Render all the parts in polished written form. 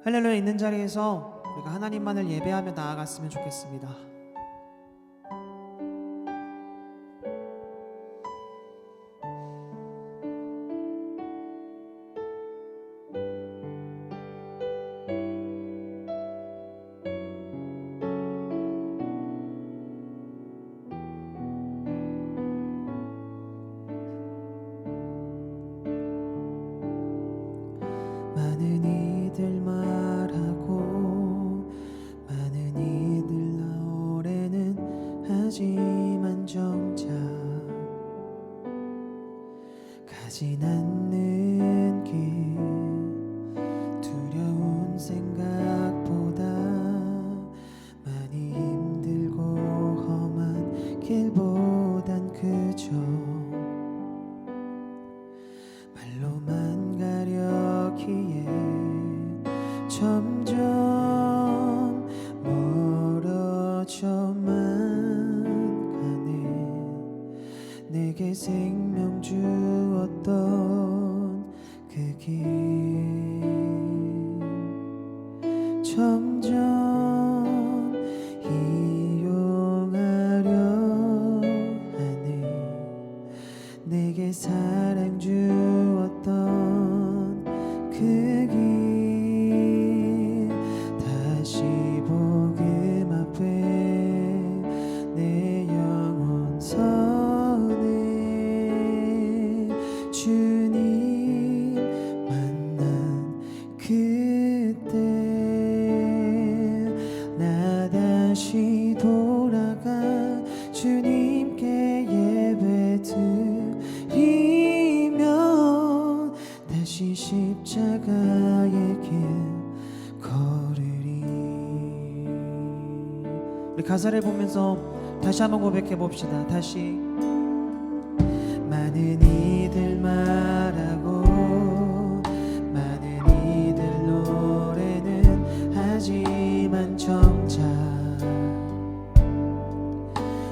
할렐루야 있는 자리에서 우리가 하나님만을 예배하며 나아갔으면 좋겠습니다. 많은 이들 말하고 많은 이들 나오래는 하지만 정작 가진 않는 길 두려운 생각보다 많이 힘들고 험한 길보단 그저 말로만 가려기에 점점 멀어져만 가네. 내게 생명 주었던 그 길 점점 이용하려 하네. 내게 사랑 주었던 그 길 다시 복음 앞에 내 영혼 서네. 주님 만난 그때 나 다시 돌아가 주님께 예배 드리며 다시 십자가의 길 걸으리. 우리 가사를 보면서 다시 한번 고백해 봅시다. 다시 많은 이들 말하고 많은 이들 노래는 하지만 정작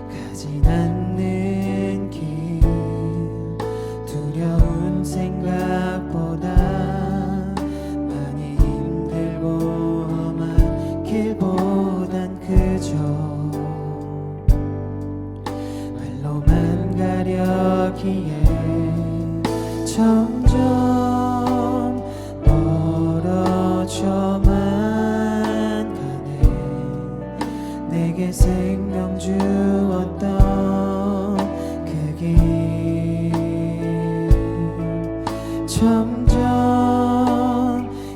가진 않는 길 두려운 생각보다 많이 힘들고 험한 길보단 그저 말로만 가려기에 점점 멀어져만 가네. 내게 생명 주었던 그 길 점점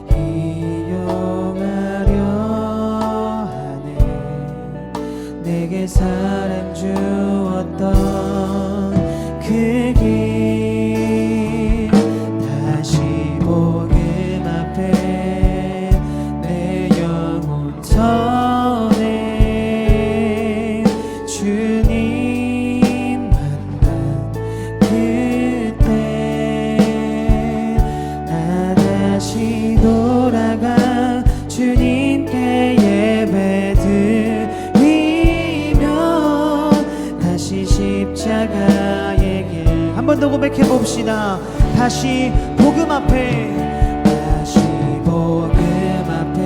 이용하려 하네. 내게 사랑 주었던 그 길 다시 복음 앞에 내 영혼 서네. 주님 만난 그때 나 다시 돌아가 주님께 예배 드리며 다시 십자가의 길 한 번 더 고백해 봅시다. 다시 복음 앞에 다시 복음 앞에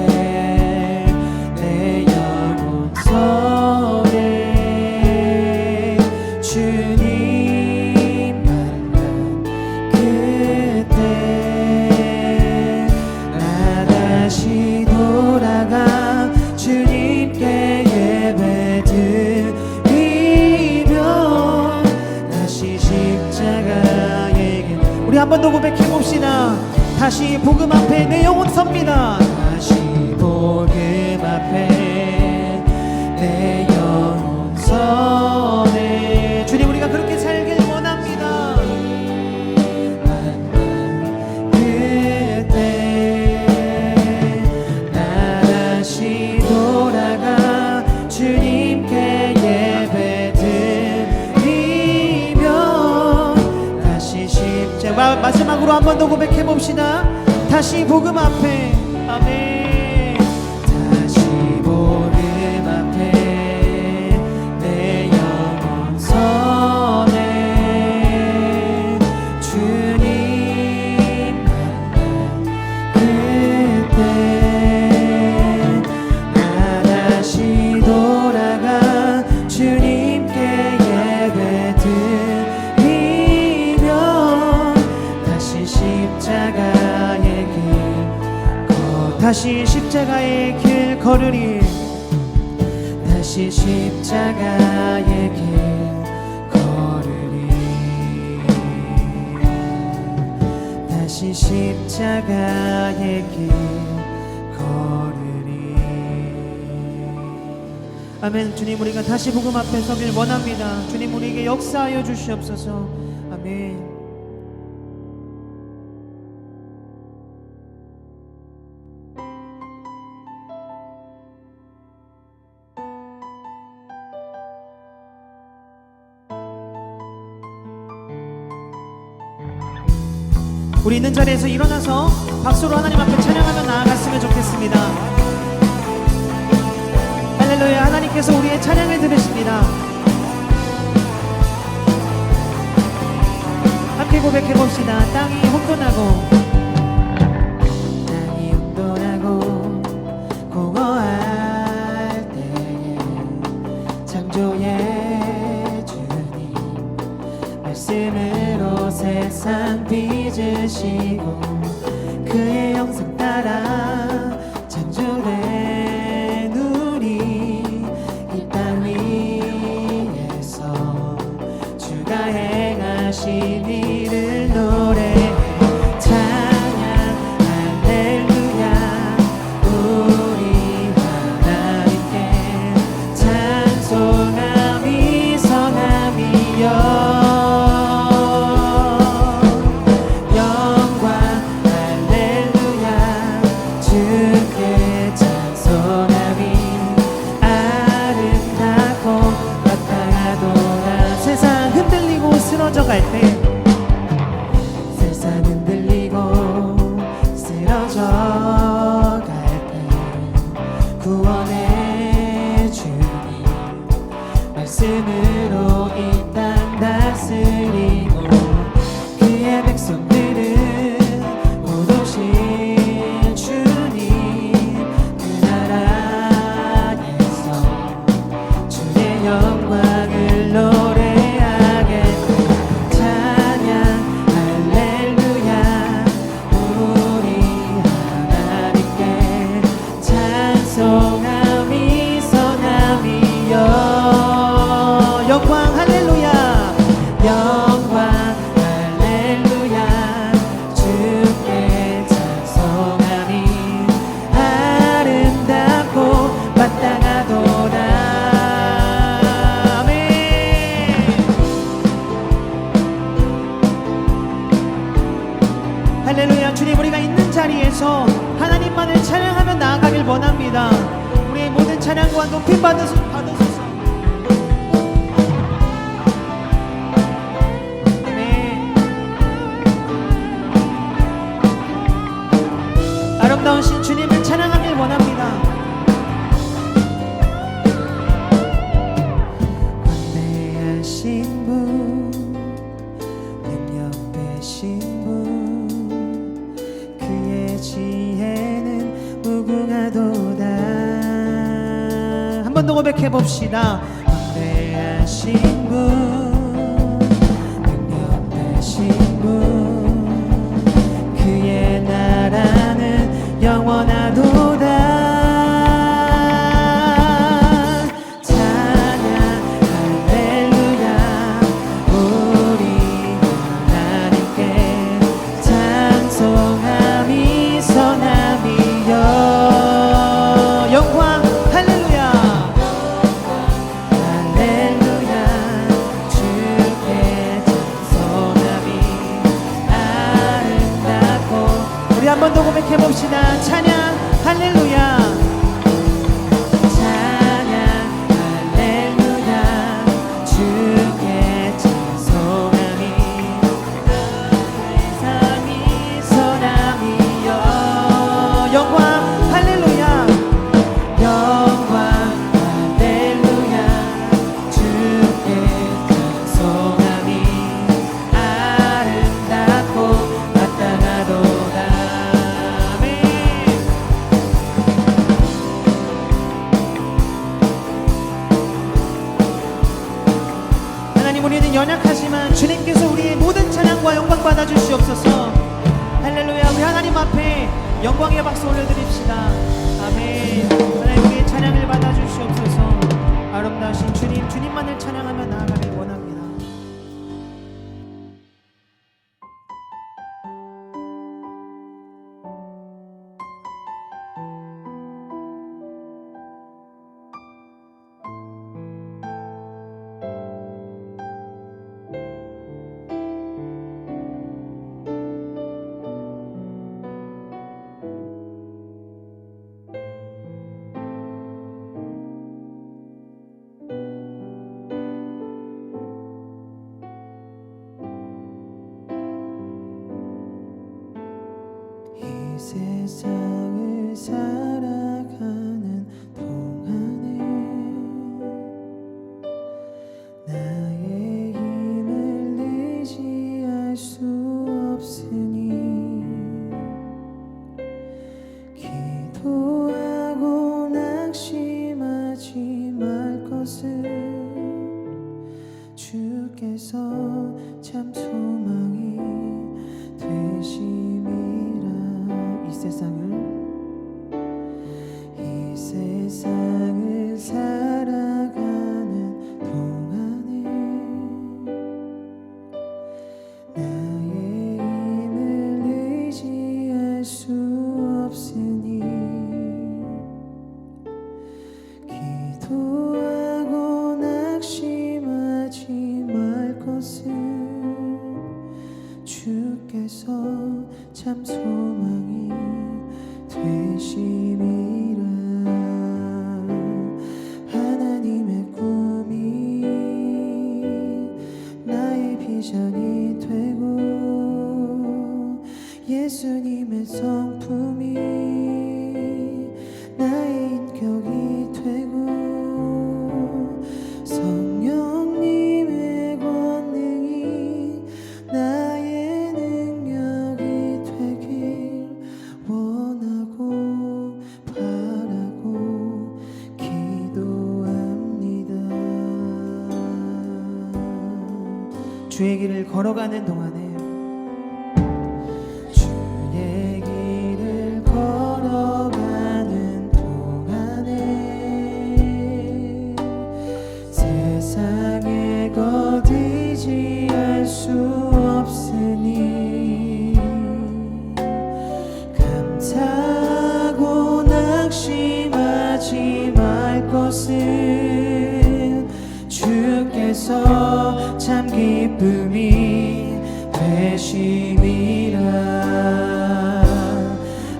내 영혼 서네. 주님 만난 그때 나 다시 돌아가 주님께 예배 드리며 다시 십자가의 길. 우리 한 번 더 고백해 봅시다. 다시 복음 앞에 내 영혼 섭니다. 다시 복음 앞에 내 영혼 서네. 주님 우리가 그렇게 살길 원합니다. 그때 나 다시 돌아가 주님께 예배 드리며 다시 십자가. 마지막으로 한 번 더 고백해 봅시다. 다시 복음 앞에 아멘. 다시 복음 앞에 내 영혼 서네. 주님 만난 그때 다시 십자가의 길 걸으리. 다시 십자가의 길 걸으리. 다시 십자가의 길 걸으리. 아멘. 주님, 우리가 다시 복음 앞에 서길 원합니다. 주님, 우리에게 역사하여 주시옵소서. 아멘. 우리 있는 자리에서 일어나서 박수로 하나님 앞에 찬양하며 나아갔으면 좋겠습니다. 할렐루야. 하나님께서 우리의 찬양을 들으십니다. 함께 고백해봅시다. 땅이 혼돈하고 공허할 때에 창조의 주님 말씀으로 세상 빚으시고 그의 영상 따라 창조된 우리 이 땅 위에서 주가 행하신 일을 노래해 찬양 할렐루야. 우리 하나님께 찬송함이 선함이여. 갈 때 세상 흔들리고 쓰러져 갈 때 구원의 주님 말씀으로 이 땅 다스리고 그의 백성들은 못 오신 주님 그 나라에서 주의 영광을 노래하게 영광 할렐루야. 영광 할렐루야. 주께 찬송함이 아름답고 마땅하도다. 아멘. 할렐루야. 주님, 우리가 있는 자리에서 하나님만을 찬양하며 나아가길 원합니다. 우리의 모든 찬양과 높임 받으소서. 아름다운 신 주님을 찬양하길 원합니다. 광대하신 분, 능력 되신 분, 그의 지혜는 무궁하도다. 한 번 더 고백해봅시다. 광대하신 분, 능력 되신 분, 그의 나라는 영원하도다. 찬양 할렐루야. 우리 하나님께 찬송함이 선함이여. 영광 할렐루야. 할렐루야. 주께 찬송함이 아름답고. 우리 한 번 더 고백해봅시다. 찬양 할렐루야. 찬양 할렐루야. 주께 찬송함이 세상이 선함이여. 영광 할렐루야. 영광 할렐루야. 주께 찬송함이 아름답고 마땅하도다. 하나님, 우리는 연약하지만 주님께서 우리의 모든 찬양과 영광 받아주시옵소서. 할렐루야. 우리 하나님 앞에 영광의 박수 올려드립시다. 아멘. 하나님께 찬양을 받아주시옵소서. 아름다우신 주님, 주님만을 찬양하며 나아가길 원합니다. 세상을 살아가는 동안에 나의 힘을 의지할 수 없으니 기도하고 낙심하지 말 것을 주께서 참 소망이 되심이라. 이 세상을 살아가는 동안에 나의 힘을 의지할 수 없으니 기도하고 낙심하지 말 것을 주께서 참 소망이 되심이라. 하나님의 꿈이 나의 비전이 되고 예수님의 성품이 나의 인격이 되고 성령님의 권능이 나의 능력이 되길 원하고 바라고 기도합니다. 주의 길을 걸어가는 동안에 주의 길을 걸어가는 동안에 세상에 것 의지할 수 없으니 감사하고 낙심하지 말 것을 주께서 참 기쁨이 되심이라.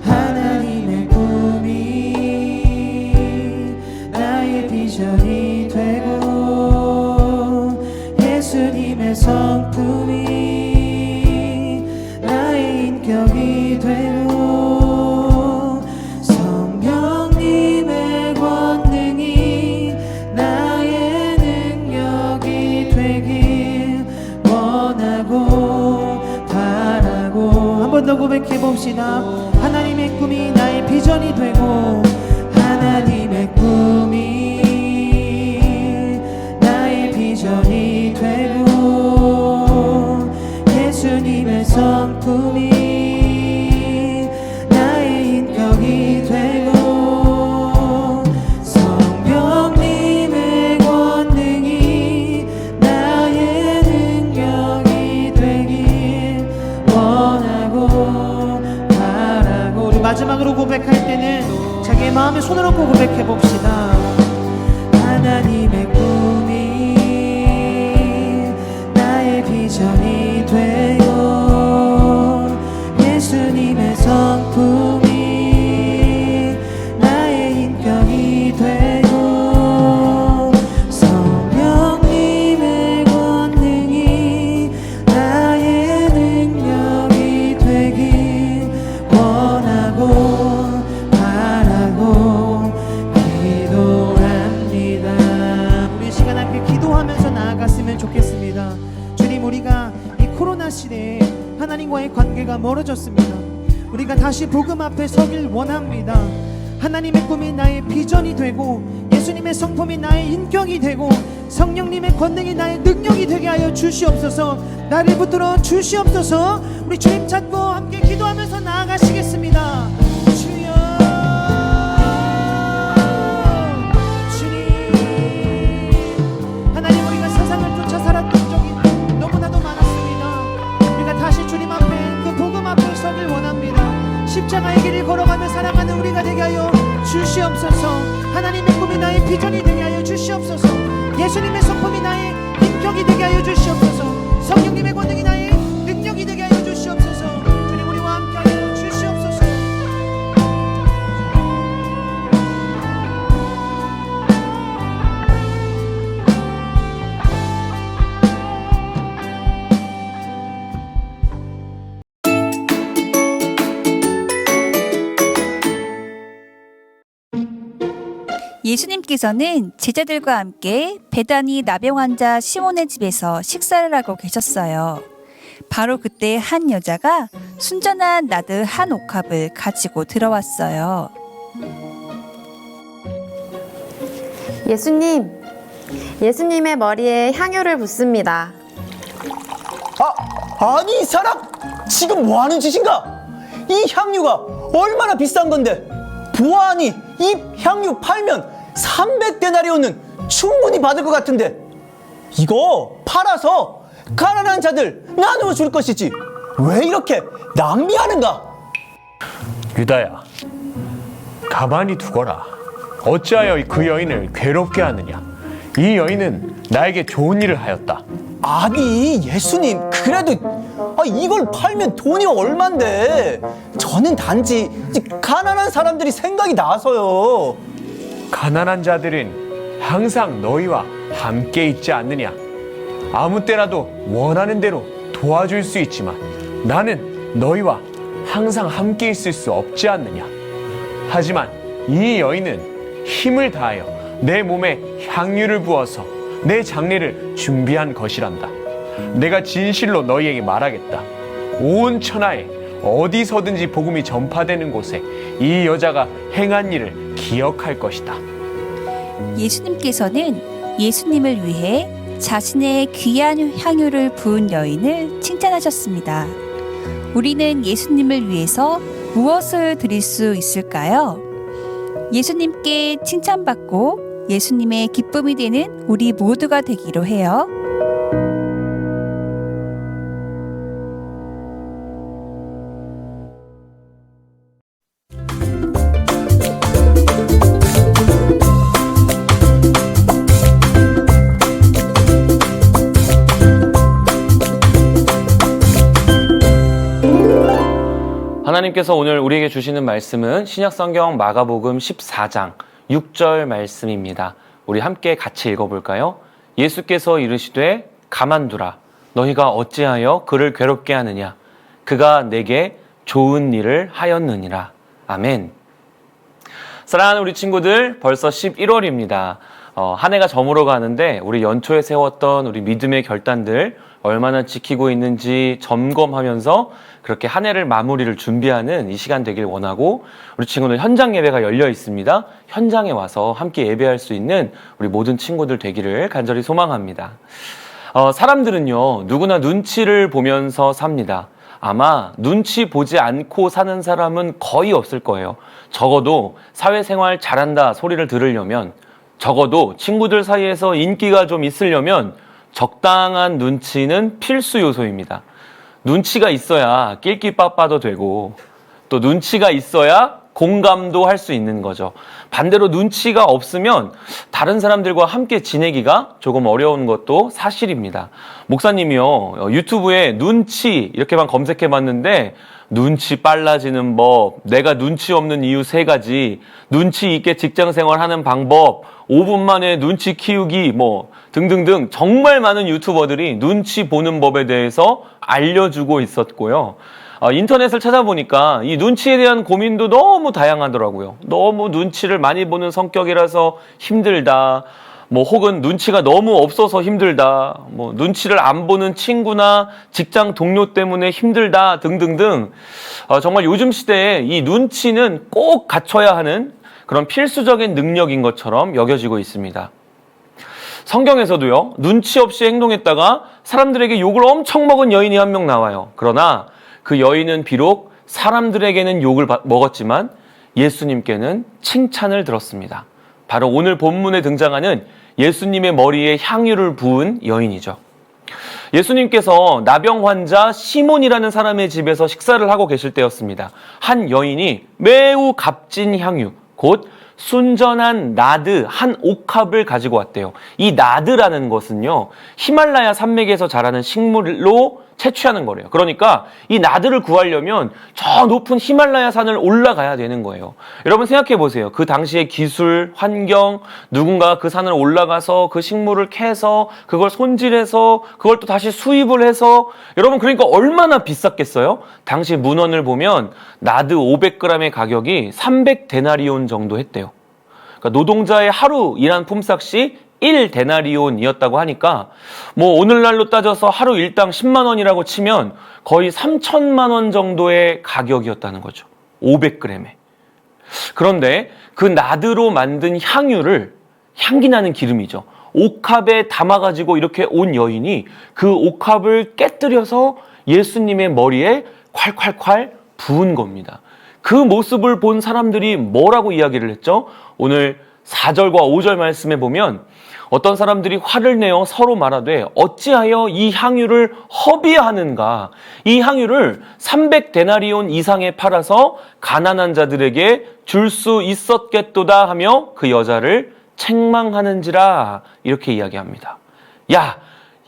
하나님의 꿈이 나의 비전이 되고 예수님의 성품이 나의 인격이 되고 성령님의 권능이 나의 능력이 되길 원하고 바라고. 한 번 더 고백해 봅시다. 하나님의 꿈이 나의 비전이 되고 하나님의 꿈이 나의 비전이 되고 예수님의 성품이 나의 인격이 되고 성령님의 권능이 나의 능력이 되길 원하고 바라고. 우리 마지막으로 고백할 때는 자기의 마음에 손을 얹고 고백해 봅시다. 하나님의 꿈이 나의 비전이 되고 예수님의 성품이 나의 인격이 되고 성령님의 권능이 나의 능력이 되길 원하고 바라고 기도합니다. 우리 시간 함께 기도하면서 나아갔으면 좋겠습니다. 주님, 우리가 이 코로나 시대에 하나님과의 관계가 멀어졌습니다. 우리가 다시 복음 앞에 서길 원합니다. 하나님의 꿈이 나의 비전이 되고 예수님의 성품이 나의 인격이 되고 성령님의 권능이 나의 능력이 되게 하여 주시옵소서. 나를 붙들어 주시옵소서. 우리 주님 찾고 함께 기도하면서 나아가시겠습니다. 주시옵소서. 하나님의 꿈이 나의 비전이 되게 하여 주시옵소서. 예수님의 성품이 나의 인격이 되게 하여 주시옵소서. 성령님의 권능이 나의 능력이 되게 하여 주시옵소서. 주님 우리와 함께 하여 주시옵소서. 예수님께서는 제자들과 함께 베다니 나병 환자 시몬의 집에서 식사를 하고 계셨어요. 바로 그때 한 여자가 순전한 나드 한 옥합을 가지고 들어왔어요. 예수님의 머리에 향유를 붓습니다. 아니 이 사람 지금 뭐 하는 짓인가? 이 향유가 얼마나 비싼 건데 보아하니 이 향유 팔면 300데나리온은 충분히 받을 것 같은데 이거 팔아서 가난한 자들 나누어 줄 것이지 왜 이렇게 낭비하는가? 유다야, 가만히 두거라. 어찌하여 그 여인을 괴롭게 하느냐? 이 여인은 나에게 좋은 일을 하였다. 아니 예수님 그래도 이걸 팔면 돈이 얼만데 저는 단지 가난한 사람들이 생각이 나서요. 가난한 자들은 항상 너희와 함께 있지 않느냐? 아무 때라도 원하는 대로 도와줄 수 있지만 나는 너희와 항상 함께 있을 수 없지 않느냐? 하지만 이 여인은 힘을 다하여 내 몸에 향유를 부어서 내 장례를 준비한 것이란다. 내가 진실로 너희에게 말하겠다. 온 천하에 어디서든지 복음이 전파되는 곳에 이 여자가 행한 일을 기억할 것이다. 예수님께서는 예수님을 위해 자신의 귀한 향유를 부은 여인을 칭찬하셨습니다. 우리는 예수님을 위해서 무엇을 드릴 수 있을까요? 예수님께 칭찬받고 예수님의 기쁨이 되는 우리 모두가 되기로 해요. 하나님께서 오늘 우리에게 주시는 말씀은 신약성경 마가복음 14장 6절 말씀입니다. 우리 함께 같이 읽어볼까요? 예수께서 이르시되 가만두라. 너희가 어찌하여 그를 괴롭게 하느냐? 그가 내게 좋은 일을 하였느니라. 아멘. 사랑하는 우리 친구들, 벌써 11월입니다. 한 해가 저물어 가는데 우리 연초에 세웠던 우리 믿음의 결단들 얼마나 지키고 있는지 점검하면서 그렇게 한 해를 마무리를 준비하는 이 시간 되길 원하고, 우리 친구들 현장 예배가 열려 있습니다. 현장에 와서 함께 예배할 수 있는 우리 모든 친구들 되기를 간절히 소망합니다. 사람들은요, 누구나 눈치를 보면서 삽니다. 아마 눈치 보지 않고 사는 사람은 거의 없을 거예요. 적어도 사회생활 잘한다 소리를 들으려면, 적어도 친구들 사이에서 인기가 좀 있으려면 적당한 눈치는 필수 요소입니다. 눈치가 있어야 낄끼빠빠도 되고, 또 눈치가 있어야 공감도 할 수 있는 거죠. 반대로 눈치가 없으면 다른 사람들과 함께 지내기가 조금 어려운 것도 사실입니다. 목사님이요, 유튜브에 눈치 이렇게만 검색해 봤는데 눈치 빨라지는 법, 내가 눈치 없는 이유 3가지, 눈치 있게 직장 생활하는 방법, 5분 만에 눈치 키우기 등등등 정말 많은 유튜버들이 눈치 보는 법에 대해서 알려주고 있었고요. 인터넷을 찾아보니까 이 눈치에 대한 고민도 너무 다양하더라고요. 너무 눈치를 많이 보는 성격이라서 힘들다, 혹은 눈치가 너무 없어서 힘들다, 눈치를 안 보는 친구나 직장 동료 때문에 힘들다 등등등, 정말 요즘 시대에 이 눈치는 꼭 갖춰야 하는 그런 필수적인 능력인 것처럼 여겨지고 있습니다. 성경에서도요, 눈치 없이 행동했다가 사람들에게 욕을 엄청 먹은 여인이 한 명 나와요. 그러나 그 여인은 비록 사람들에게는 욕을 먹었지만 예수님께는 칭찬을 들었습니다. 바로 오늘 본문에 등장하는 예수님의 머리에 향유를 부은 여인이죠. 예수님께서 나병 환자 시몬이라는 사람의 집에서 식사를 하고 계실 때였습니다. 한 여인이 매우 값진 향유, 곧 순전한 나드 한 옥합을 가지고 왔대요. 이 나드라는 것은요, 히말라야 산맥에서 자라는 식물로 채취하는 거래요. 그러니까 이 나드를 구하려면 저 높은 히말라야 산을 올라가야 되는 거예요. 여러분 생각해 보세요. 그 당시의 기술, 환경, 누군가 그 산을 올라가서 그 식물을 캐서 그걸 손질해서 그걸 또 다시 수입을 해서, 여러분 그러니까 얼마나 비쌌겠어요? 당시 문헌을 보면 나드 500g의 가격이 300데나리온 정도 했대요. 그러니까 노동자의 하루 일한 품삯이 1데나리온이었다고 하니까 뭐 오늘날로 따져서 하루 일당 10만 원이라고 치면 거의 3천만 원 정도의 가격이었다는 거죠. 500g에. 그런데 그 나드로 만든 향유를, 향기 나는 기름이죠, 옥합에 담아가지고 이렇게 온 여인이 그 옥합을 깨뜨려서 예수님의 머리에 콸콸콸 부은 겁니다. 그 모습을 본 사람들이 뭐라고 이야기를 했죠? 오늘 4절과 5절 말씀에 보면 어떤 사람들이 화를 내어 서로 말하되 어찌하여 이 향유를 허비하는가? 이 향유를 300데나리온 이상에 팔아서 가난한 자들에게 줄 수 있었겠도다 하며 그 여자를 책망하는지라, 이렇게 이야기합니다. 야,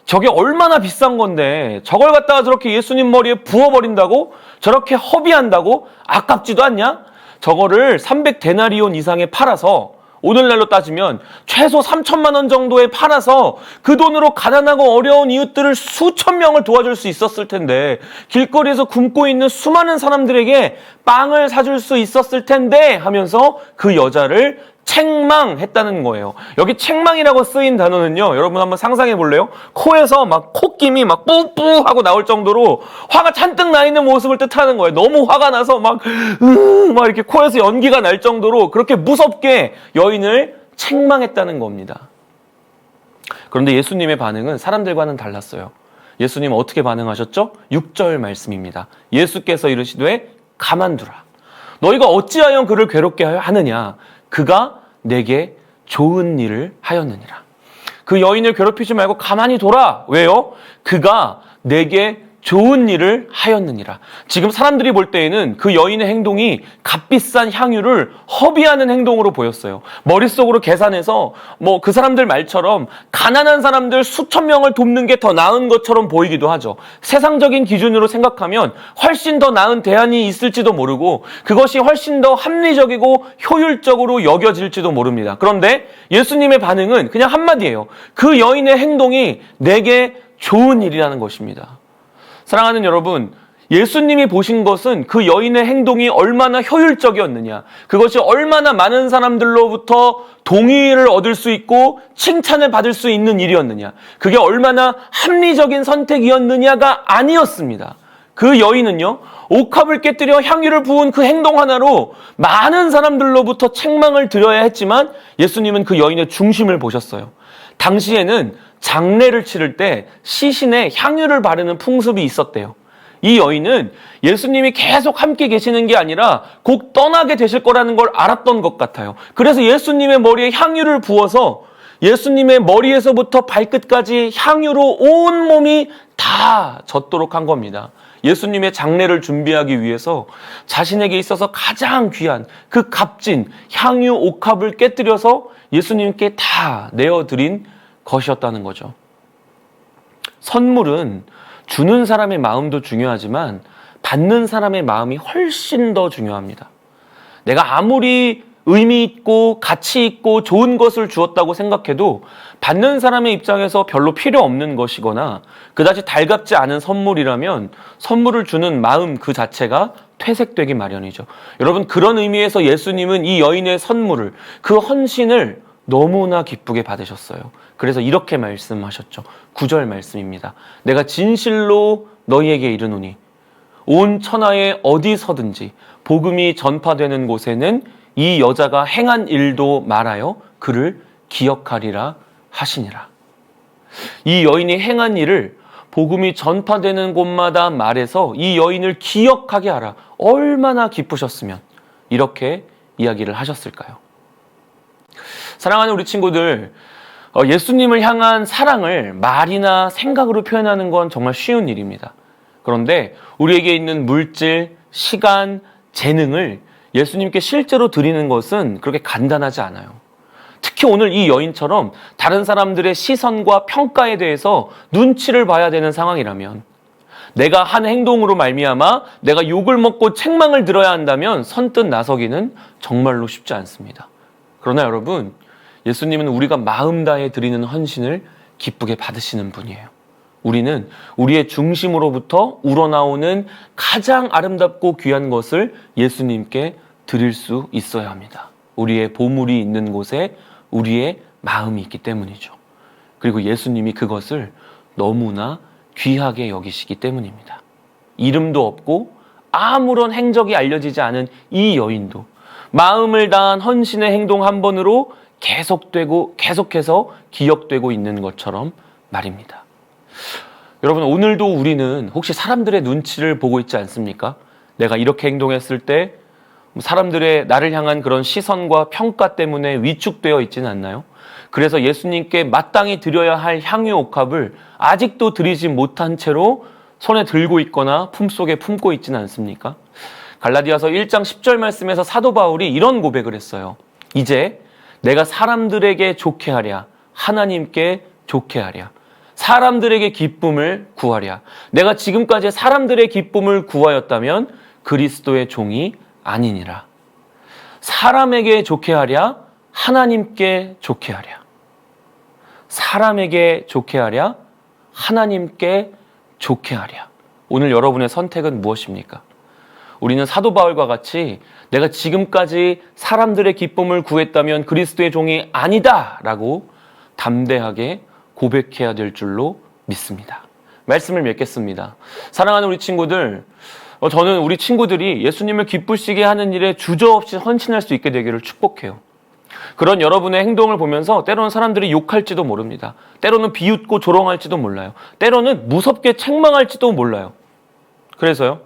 저게 얼마나 비싼 건데 저걸 갖다가 저렇게 예수님 머리에 부어버린다고? 저렇게 허비한다고? 아깝지도 않냐? 저거를 300데나리온 이상에 팔아서, 오늘날로 따지면 최소 3천만 원 정도에 팔아서 그 돈으로 가난하고 어려운 이웃들을 수천 명을 도와줄 수 있었을 텐데, 길거리에서 굶고 있는 수많은 사람들에게 빵을 사줄 수 있었을 텐데 하면서 그 여자를 책망했다는 거예요. 여기 책망이라고 쓰인 단어는요, 여러분 한번 상상해 볼래요? 코에서 막 콧김이 막 뿌뿌 하고 나올 정도로 화가 잔뜩 나 있는 모습을 뜻하는 거예요. 너무 화가 나서 막 이렇게 코에서 연기가 날 정도로 그렇게 무섭게 여인을 책망했다는 겁니다. 그런데 예수님의 반응은 사람들과는 달랐어요. 예수님은 어떻게 반응하셨죠? 6절 말씀입니다. 예수께서 이르시되 가만두라. 너희가 어찌하여 그를 괴롭게 하느냐? 그가 내게 좋은 일을 하였느니라. 그 여인을 괴롭히지 말고 가만히 둬라. 왜요? 그가 내게 좋은 일을 하였느니라. 지금 사람들이 볼 때에는 그 여인의 행동이 값비싼 향유를 허비하는 행동으로 보였어요. 머릿속으로 계산해서 뭐 그 사람들 말처럼 가난한 사람들 수천 명을 돕는 게 더 나은 것처럼 보이기도 하죠. 세상적인 기준으로 생각하면 훨씬 더 나은 대안이 있을지도 모르고 그것이 훨씬 더 합리적이고 효율적으로 여겨질지도 모릅니다. 그런데 예수님의 반응은 그냥 한마디예요. 그 여인의 행동이 내게 좋은 일이라는 것입니다. 사랑하는 여러분, 예수님이 보신 것은 그 여인의 행동이 얼마나 효율적이었느냐, 그것이 얼마나 많은 사람들로부터 동의를 얻을 수 있고 칭찬을 받을 수 있는 일이었느냐, 그게 얼마나 합리적인 선택이었느냐가 아니었습니다. 그 여인은요, 옥합을 깨뜨려 향유를 부은 그 행동 하나로 많은 사람들로부터 책망을 들어야 했지만 예수님은 그 여인의 중심을 보셨어요. 당시에는 장례를 치를 때 시신에 향유를 바르는 풍습이 있었대요. 이 여인은 예수님이 계속 함께 계시는 게 아니라 곧 떠나게 되실 거라는 걸 알았던 것 같아요. 그래서 예수님의 머리에 향유를 부어서 예수님의 머리에서부터 발끝까지 향유로 온 몸이 다 젖도록 한 겁니다. 예수님의 장례를 준비하기 위해서 자신에게 있어서 가장 귀한 그 값진 향유 옥합을 깨뜨려서 예수님께 다 내어드린 것이었다는 거죠. 선물은 주는 사람의 마음도 중요하지만 받는 사람의 마음이 훨씬 더 중요합니다. 내가 아무리 의미 있고 가치 있고 좋은 것을 주었다고 생각해도 받는 사람의 입장에서 별로 필요 없는 것이거나 그다지 달갑지 않은 선물이라면 선물을 주는 마음 그 자체가 퇴색되기 마련이죠. 여러분, 그런 의미에서 예수님은 이 여인의 선물을, 그 헌신을 너무나 기쁘게 받으셨어요. 그래서 이렇게 말씀하셨죠. 9절 말씀입니다. 내가 진실로 너희에게 이르노니 온 천하에 어디서든지 복음이 전파되는 곳에는 이 여자가 행한 일도 말하여 그를 기억하리라 하시니라. 이 여인이 행한 일을 복음이 전파되는 곳마다 말해서 이 여인을 기억하게 하라. 얼마나 기쁘셨으면 이렇게 이야기를 하셨을까요? 사랑하는 우리 친구들, 예수님을 향한 사랑을 말이나 생각으로 표현하는 건 정말 쉬운 일입니다. 그런데 우리에게 있는 물질, 시간, 재능을 예수님께 실제로 드리는 것은 그렇게 간단하지 않아요. 특히 오늘 이 여인처럼 다른 사람들의 시선과 평가에 대해서 눈치를 봐야 되는 상황이라면, 내가 한 행동으로 말미암아 내가 욕을 먹고 책망을 들어야 한다면 선뜻 나서기는 정말로 쉽지 않습니다. 그러나 여러분, 예수님은 우리가 마음 다해 드리는 헌신을 기쁘게 받으시는 분이에요. 우리는 우리의 중심으로부터 우러나오는 가장 아름답고 귀한 것을 예수님께 드릴 수 있어야 합니다. 우리의 보물이 있는 곳에 우리의 마음이 있기 때문이죠. 그리고 예수님이 그것을 너무나 귀하게 여기시기 때문입니다. 이름도 없고 아무런 행적이 알려지지 않은 이 여인도 마음을 다한 헌신의 행동 한 번으로 계속해서 기억되고 있는 것처럼 말입니다. 여러분, 오늘도 우리는 혹시 사람들의 눈치를 보고 있지 않습니까? 내가 이렇게 행동했을 때 사람들의 나를 향한 그런 시선과 평가 때문에 위축되어 있지는 않나요? 그래서 예수님께 마땅히 드려야 할 향유 옥합을 아직도 드리지 못한 채로 손에 들고 있거나 품속에 품고 있지는 않습니까? 갈라디아서 1장 10절 말씀에서 사도 바울이 이런 고백을 했어요. 이제 내가 사람들에게 좋게 하랴, 하나님께 좋게 하랴, 사람들에게 기쁨을 구하랴. 내가 지금까지 사람들의 기쁨을 구하였다면 그리스도의 종이 아니니라. 사람에게 좋게 하랴, 하나님께 좋게 하랴. 사람에게 좋게 하랴, 하나님께 좋게 하랴. 오늘 여러분의 선택은 무엇입니까? 우리는 사도 바울과 같이 내가 지금까지 사람들의 기쁨을 구했다면 그리스도의 종이 아니다 라고 담대하게 고백해야 될 줄로 믿습니다. 말씀을 맺겠습니다. 사랑하는 우리 친구들, 저는 우리 친구들이 예수님을 기쁘시게 하는 일에 주저없이 헌신할 수 있게 되기를 축복해요. 그런 여러분의 행동을 보면서 때로는 사람들이 욕할지도 모릅니다. 때로는 비웃고 조롱할지도 몰라요. 때로는 무섭게 책망할지도 몰라요. 그래서요?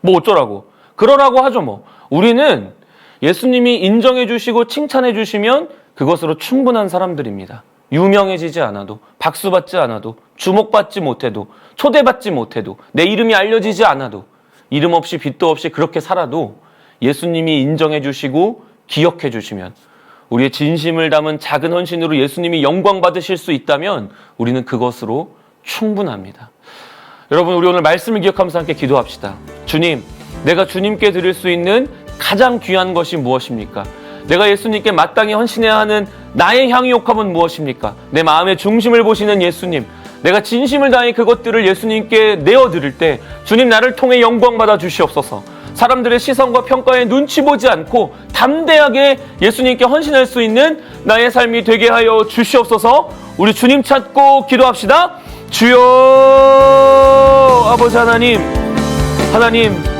뭐 어쩌라고? 그러라고 하죠 뭐. 우리는 예수님이 인정해 주시고 칭찬해 주시면 그것으로 충분한 사람들입니다. 유명해지지 않아도, 박수받지 않아도, 주목받지 못해도, 초대받지 못해도, 내 이름이 알려지지 않아도, 이름 없이 빚도 없이 그렇게 살아도 예수님이 인정해 주시고 기억해 주시면, 우리의 진심을 담은 작은 헌신으로 예수님이 영광 받으실 수 있다면 우리는 그것으로 충분합니다. 여러분, 우리 오늘 말씀을 기억하면서 함께 기도합시다. 주님, 내가 주님께 드릴 수 있는 가장 귀한 것이 무엇입니까? 내가 예수님께 마땅히 헌신해야 하는 나의 향유 옥합은 무엇입니까? 내 마음의 중심을 보시는 예수님, 내가 진심을 다해 그것들을 예수님께 내어드릴 때 주님, 나를 통해 영광 받아 주시옵소서. 사람들의 시선과 평가에 눈치 보지 않고 담대하게 예수님께 헌신할 수 있는 나의 삶이 되게 하여 주시옵소서. 우리 주님 찾고 기도합시다. 주여, 아버지 하나님,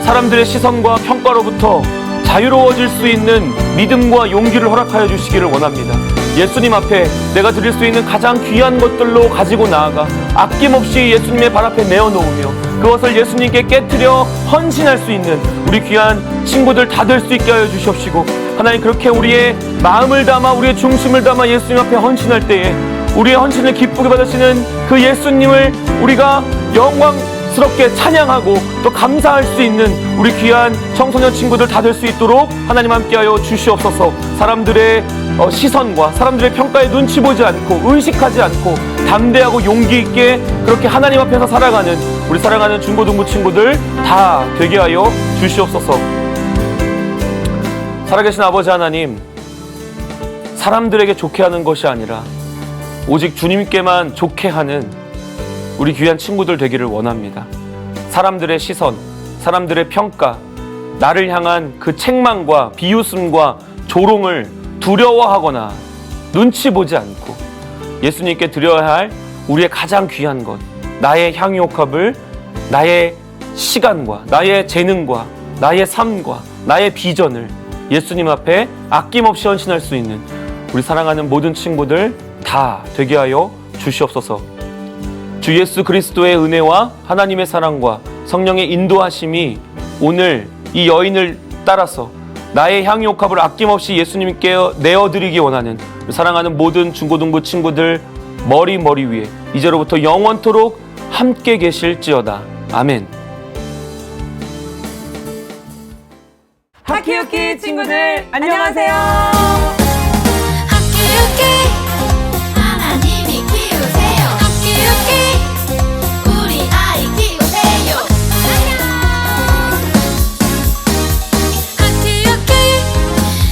사람들의 시선과 평가로부터 자유로워질 수 있는 믿음과 용기를 허락하여 주시기를 원합니다. 예수님 앞에 내가 드릴 수 있는 가장 귀한 것들로 가지고 나아가 아낌없이 예수님의 발 앞에 내어놓으며 그것을 예수님께 깨트려 헌신할 수 있는 우리 귀한 친구들 다 될 수 있게 하여 주시옵시고, 하나님, 그렇게 우리의 마음을 담아 우리의 중심을 담아 예수님 앞에 헌신할 때에 우리의 헌신을 기쁘게 받으시는 그 예수님을 우리가 영광스럽게 찬양하고 또 감사할 수 있는 우리 귀한 청소년 친구들 다 될 수 있도록 하나님 함께하여 주시옵소서. 사람들의 시선과 사람들의 평가에 눈치 보지 않고 의식하지 않고 담대하고 용기 있게 그렇게 하나님 앞에서 살아가는 우리 사랑하는 중고등부 친구들 다 되게 하여 주시옵소서. 살아계신 아버지 하나님, 사람들에게 좋게 하는 것이 아니라 오직 주님께만 좋게 하는 우리 귀한 친구들 되기를 원합니다. 사람들의 시선, 사람들의 평가, 나를 향한 그 책망과 비웃음과 조롱을 두려워하거나 눈치 보지 않고 예수님께 드려야 할 우리의 가장 귀한 것, 나의 향유 옥합을 나의 시간과 나의 재능과 나의 삶과 나의 비전을 예수님 앞에 아낌없이 헌신할 수 있는 우리 사랑하는 모든 친구들 다 되게 하여 주시옵소서. 주 예수 그리스도의 은혜와 하나님의 사랑과 성령의 인도하심이 오늘 이 여인을 따라서 나의 향유 옥합을 아낌없이 예수님께 내어드리기 원하는 사랑하는 모든 중고등부 친구들 머리 위에 이제로부터 영원토록 함께 계실지어다. 아멘. 하키우키 학교육기 친구들 안녕하세요. 학교육기 하나님이 키우세요. 학교육기 우리 아이 키우세요. 안녕. 학교육기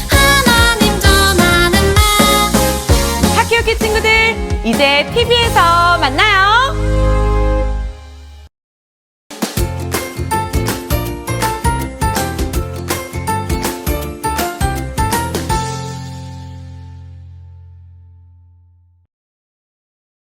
하나님 전하는 말. 학교육기 친구들 이제 TV에서 만나요.